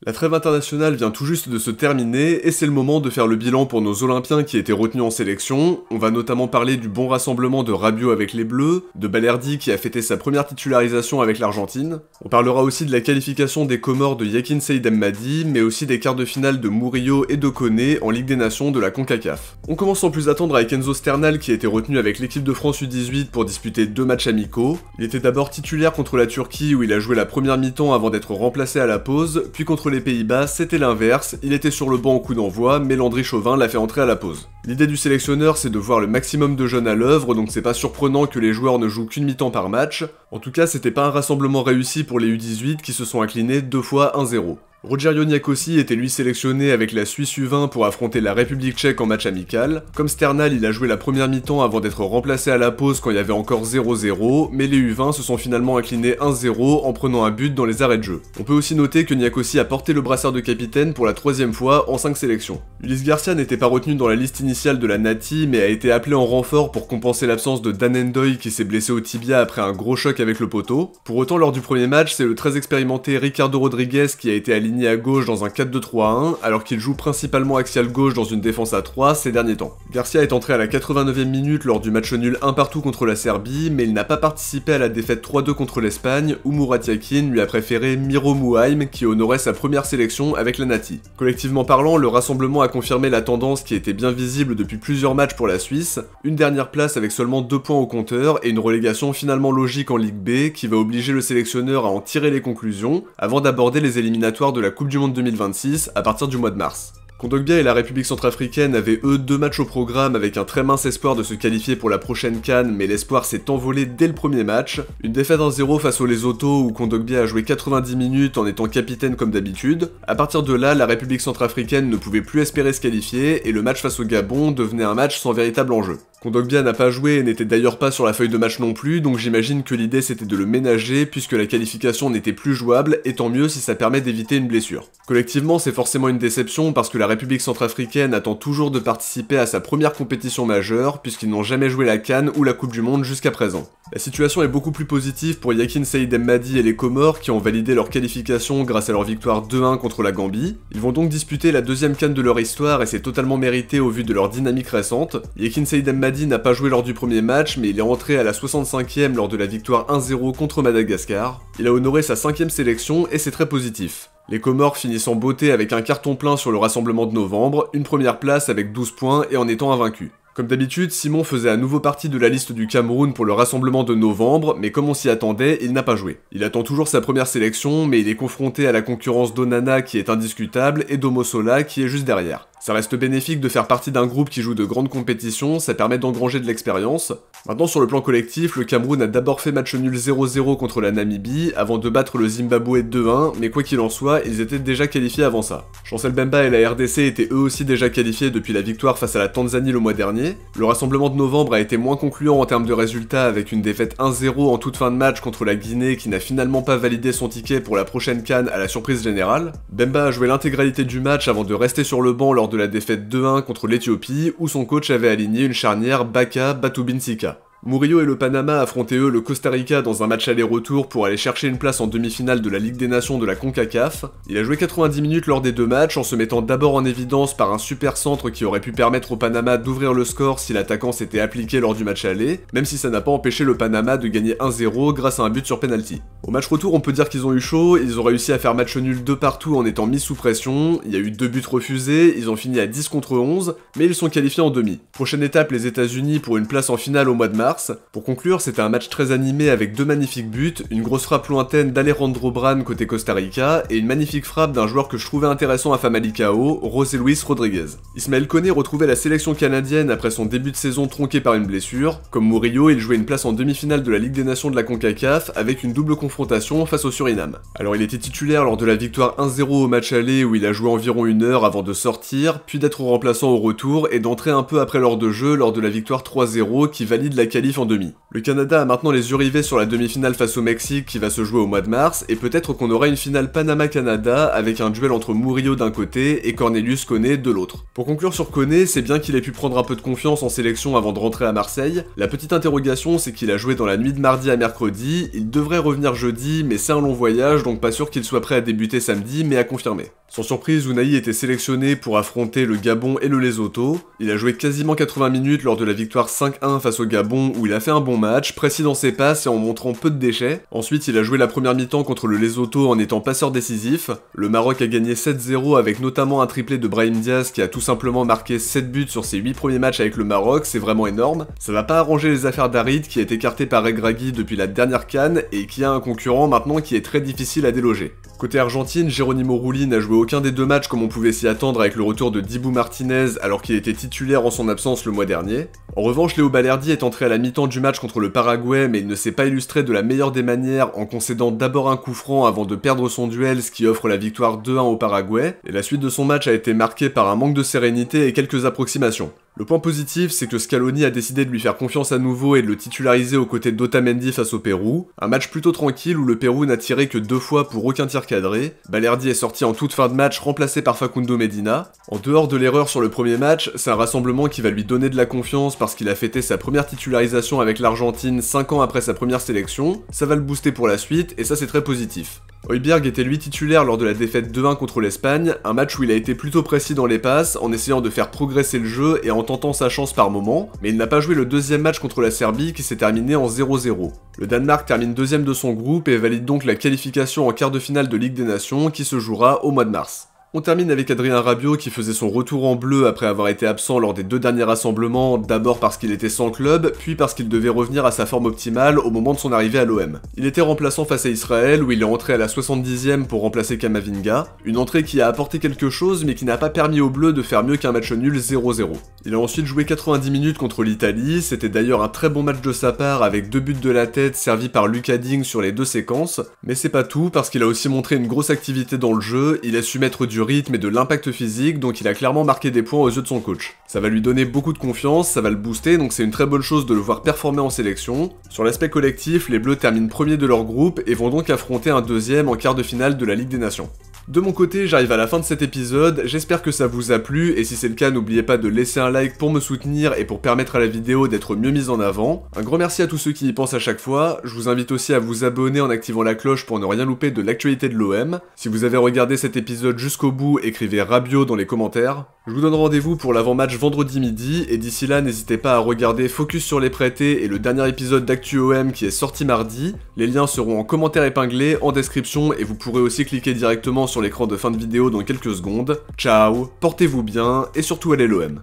La trêve internationale vient tout juste de se terminer et c'est le moment de faire le bilan pour nos Olympiens qui étaient retenus en sélection. On va notamment parler du bon rassemblement de Rabiot avec les Bleus, de Balerdi qui a fêté sa première titularisation avec l'Argentine. On parlera aussi de la qualification des Comores de Yakin Saïd Mhadi, mais aussi des quarts de finale de Murillo et de Koné en Ligue des Nations de la CONCACAF. On commence sans plus attendre avec Enzo Sternal qui a été retenu avec l'équipe de France U18 pour disputer 2 matchs amicaux. Il était d'abord titulaire contre la Turquie où il a joué la première mi-temps avant d'être remplacé à la pause, puis contre les Pays-Bas, c'était l'inverse, il était sur le banc au coup d'envoi, mais Landry Chauvin l'a fait entrer à la pause. L'idée du sélectionneur, c'est de voir le maximum de jeunes à l'œuvre, donc c'est pas surprenant que les joueurs ne jouent qu'une mi-temps par match. En tout cas, c'était pas un rassemblement réussi pour les U18 qui se sont inclinés 2 fois 1-0. Rogerio Niakossi était lui sélectionné avec la Suisse U20 pour affronter la République tchèque en match amical. Comme Sternal, il a joué la première mi-temps avant d'être remplacé à la pause quand il y avait encore 0-0, mais les U20 se sont finalement inclinés 1-0 en prenant un but dans les arrêts de jeu. On peut aussi noter que Niakossi a porté le brassard de capitaine pour la 3e fois en 5 sélections. Ulysse Garcia n'était pas retenu dans la liste initiale de la Nati, mais a été appelé en renfort pour compenser l'absence de Dan Ndoye qui s'est blessé au tibia après un gros choc avec le poteau. Pour autant, lors du premier match, c'est le très expérimenté Ricardo Rodriguez qui a été aligné à gauche dans un 4-2-3-1, alors qu'il joue principalement axial gauche dans une défense à 3 ces derniers temps. Garcia est entré à la 89e minute lors du match nul 1 partout contre la Serbie, mais il n'a pas participé à la défaite 3-2 contre l'Espagne, où Murat Yakin lui a préféré Miro Mouhaim qui honorait sa première sélection avec la Nati. Collectivement parlant, le rassemblement a confirmé la tendance qui était bien visible depuis plusieurs matchs pour la Suisse, une dernière place avec seulement 2 points au compteur et une relégation finalement logique en Ligue B qui va obliger le sélectionneur à en tirer les conclusions avant d'aborder les éliminatoires de la Coupe du Monde 2026 à partir du mois de mars. Kondogbia et la République centrafricaine avaient eux 2 matchs au programme avec un très mince espoir de se qualifier pour la prochaine CAN, mais l'espoir s'est envolé dès le premier match. Une défaite 1-0 face aux Lesotho où Kondogbia a joué 90 minutes en étant capitaine comme d'habitude. À partir de là, la République centrafricaine ne pouvait plus espérer se qualifier et le match face au Gabon devenait un match sans véritable enjeu. Kondogbia n'a pas joué et n'était d'ailleurs pas sur la feuille de match non plus, donc j'imagine que l'idée c'était de le ménager puisque la qualification n'était plus jouable, et tant mieux si ça permet d'éviter une blessure. Collectivement, c'est forcément une déception parce que la République centrafricaine attend toujours de participer à sa première compétition majeure puisqu'ils n'ont jamais joué la CAN ou la Coupe du Monde jusqu'à présent. La situation est beaucoup plus positive pour Yakin Saïd Mhadi et les Comores qui ont validé leur qualification grâce à leur victoire 2-1 contre la Gambie. Ils vont donc disputer la 2e CAN de leur histoire et c'est totalement mérité au vu de leur dynamique récente. Yakin Saïd Mhadi n'a pas joué lors du premier match, mais il est entré à la 65e lors de la victoire 1-0 contre Madagascar. Il a honoré sa 5e sélection et c'est très positif. Les Comores finissent en beauté avec un carton plein sur le rassemblement de novembre, une première place avec 12 points et en étant invaincu. Comme d'habitude, Simon faisait à nouveau partie de la liste du Cameroun pour le rassemblement de novembre, mais comme on s'y attendait, il n'a pas joué. Il attend toujours sa première sélection, mais il est confronté à la concurrence d'Onana qui est indiscutable et d'Omosola qui est juste derrière. Ça reste bénéfique de faire partie d'un groupe qui joue de grandes compétitions, ça permet d'engranger de l'expérience. Maintenant sur le plan collectif, le Cameroun a d'abord fait match nul 0-0 contre la Namibie, avant de battre le Zimbabwe 2-1, mais quoi qu'il en soit, ils étaient déjà qualifiés avant ça. Chancel Bemba et la RDC étaient eux aussi déjà qualifiés depuis la victoire face à la Tanzanie le mois dernier. Le rassemblement de novembre a été moins concluant en termes de résultats avec une défaite 1-0 en toute fin de match contre la Guinée qui n'a finalement pas validé son ticket pour la prochaine CAN à la surprise générale. Bemba a joué l'intégralité du match avant de rester sur le banc lors de la défaite 2-1 contre l'Éthiopie où son coach avait aligné une charnière Baka-Batubinsika. Murillo et le Panama affrontaient eux le Costa Rica dans un match aller-retour pour aller chercher une place en demi-finale de la Ligue des Nations de la CONCACAF. Il a joué 90 minutes lors des 2 matchs en se mettant d'abord en évidence par un super centre qui aurait pu permettre au Panama d'ouvrir le score si l'attaquant s'était appliqué lors du match aller, même si ça n'a pas empêché le Panama de gagner 1-0 grâce à un but sur penalty. Au match retour, on peut dire qu'ils ont eu chaud, ils ont réussi à faire match nul 2 partout en étant mis sous pression, il y a eu 2 buts refusés, ils ont fini à 10 contre 11, mais ils sont qualifiés en demi. Prochaine étape, les États-Unis pour une place en finale au mois de mars. Pour conclure, c'était un match très animé avec 2 magnifiques buts, une grosse frappe lointaine d'Alejandro Bran côté Costa Rica, et une magnifique frappe d'un joueur que je trouvais intéressant à Famalicão, José Luis Rodriguez. Ismaël Koné retrouvait la sélection canadienne après son début de saison tronqué par une blessure. Comme Murillo, il jouait une place en demi-finale de la Ligue des Nations de la CONCACAF avec une double confrontation face au Suriname. Alors il était titulaire lors de la victoire 1-0 au match aller où il a joué environ 1 heure avant de sortir, puis d'être remplaçant au retour et d'entrer un peu après l'heure de jeu lors de la victoire 3-0 qui valide la qualité qualif en demi. Le Canada a maintenant les yeux rivés sur la demi-finale face au Mexique qui va se jouer au mois de mars, et peut-être qu'on aura une finale Panama-Canada avec un duel entre Murillo d'un côté et Cornelius Koné de l'autre. Pour conclure sur Koné, c'est bien qu'il ait pu prendre un peu de confiance en sélection avant de rentrer à Marseille. La petite interrogation, c'est qu'il a joué dans la nuit de mardi à mercredi, il devrait revenir jeudi, mais c'est un long voyage, donc pas sûr qu'il soit prêt à débuter samedi, mais à confirmer. Sans surprise, Unai était sélectionné pour affronter le Gabon et le Lesotho. Il a joué quasiment 80 minutes lors de la victoire 5-1 face au Gabon où il a fait un bon match, précis dans ses passes et en montrant peu de déchets. Ensuite, il a joué la première mi-temps contre le Lesotho en étant passeur décisif. Le Maroc a gagné 7-0 avec notamment un triplé de Brahim Diaz qui a tout simplement marqué 7 buts sur ses 8 premiers matchs avec le Maroc, c'est vraiment énorme. Ça va pas arranger les affaires d'Harit qui est écarté par Regragui depuis la dernière CAN et qui a un concurrent maintenant qui est très difficile à déloger. Côté Argentine, Geronimo Rulli n'a joué aucun des deux matchs comme on pouvait s'y attendre avec le retour de Dibu Martinez alors qu'il était titulaire en son absence le mois dernier. En revanche, Léo Balerdi est entré à la mi-temps du match contre le Paraguay mais il ne s'est pas illustré de la meilleure des manières en concédant d'abord un coup franc avant de perdre son duel, ce qui offre la victoire 2-1 au Paraguay, et la suite de son match a été marquée par un manque de sérénité et quelques approximations. Le point positif, c'est que Scaloni a décidé de lui faire confiance à nouveau et de le titulariser aux côtés d'Otamendi face au Pérou. Un match plutôt tranquille où le Pérou n'a tiré que 2 fois pour aucun tir cadré. Balerdi est sorti en toute fin de match remplacé par Facundo Medina. En dehors de l'erreur sur le premier match, c'est un rassemblement qui va lui donner de la confiance parce qu'il a fêté sa première titularisation avec l'Argentine 5 ans après sa première sélection. Ça va le booster pour la suite et ça c'est très positif. Højbjerg était lui titulaire lors de la défaite 2-1 contre l'Espagne, un match où il a été plutôt précis dans les passes, en essayant de faire progresser le jeu et en tentant sa chance par moment, mais il n'a pas joué le deuxième match contre la Serbie qui s'est terminé en 0-0. Le Danemark termine deuxième de son groupe et valide donc la qualification en quart de finale de Ligue des Nations qui se jouera au mois de mars. On termine avec Adrien Rabiot qui faisait son retour en bleu après avoir été absent lors des 2 derniers rassemblements, d'abord parce qu'il était sans club, puis parce qu'il devait revenir à sa forme optimale au moment de son arrivée à l'OM. Il était remplaçant face à Israël où il est entré à la 70e pour remplacer Camavinga, une entrée qui a apporté quelque chose mais qui n'a pas permis aux Bleus de faire mieux qu'un match nul 0-0. Il a ensuite joué 90 minutes contre l'Italie, c'était d'ailleurs un très bon match de sa part avec 2 buts de la tête servis par Lucas Digne sur les 2 séquences, mais c'est pas tout parce qu'il a aussi montré une grosse activité dans le jeu, il a su mettre du rythme et de l'impact physique, donc il a clairement marqué des points aux yeux de son coach. Ça va lui donner beaucoup de confiance, ça va le booster, donc c'est une très bonne chose de le voir performer en sélection. Sur l'aspect collectif, les Bleus terminent premier de leur groupe et vont donc affronter un deuxième en quart de finale de la Ligue des Nations. De mon côté, j'arrive à la fin de cet épisode, j'espère que ça vous a plu, et si c'est le cas, n'oubliez pas de laisser un like pour me soutenir et pour permettre à la vidéo d'être mieux mise en avant. Un grand merci à tous ceux qui y pensent à chaque fois, je vous invite aussi à vous abonner en activant la cloche pour ne rien louper de l'actualité de l'OM. Si vous avez regardé cet épisode jusqu'au bout, écrivez Rabiot dans les commentaires. Je vous donne rendez-vous pour l'avant-match vendredi midi, et d'ici là, n'hésitez pas à regarder Focus sur les prêtés et le dernier épisode d'ActuOM qui est sorti mardi. Les liens seront en commentaire épinglé, en description, et vous pourrez aussi cliquer directement sur l'écran de fin de vidéo dans quelques secondes. Ciao, portez-vous bien, et surtout allez l'OM.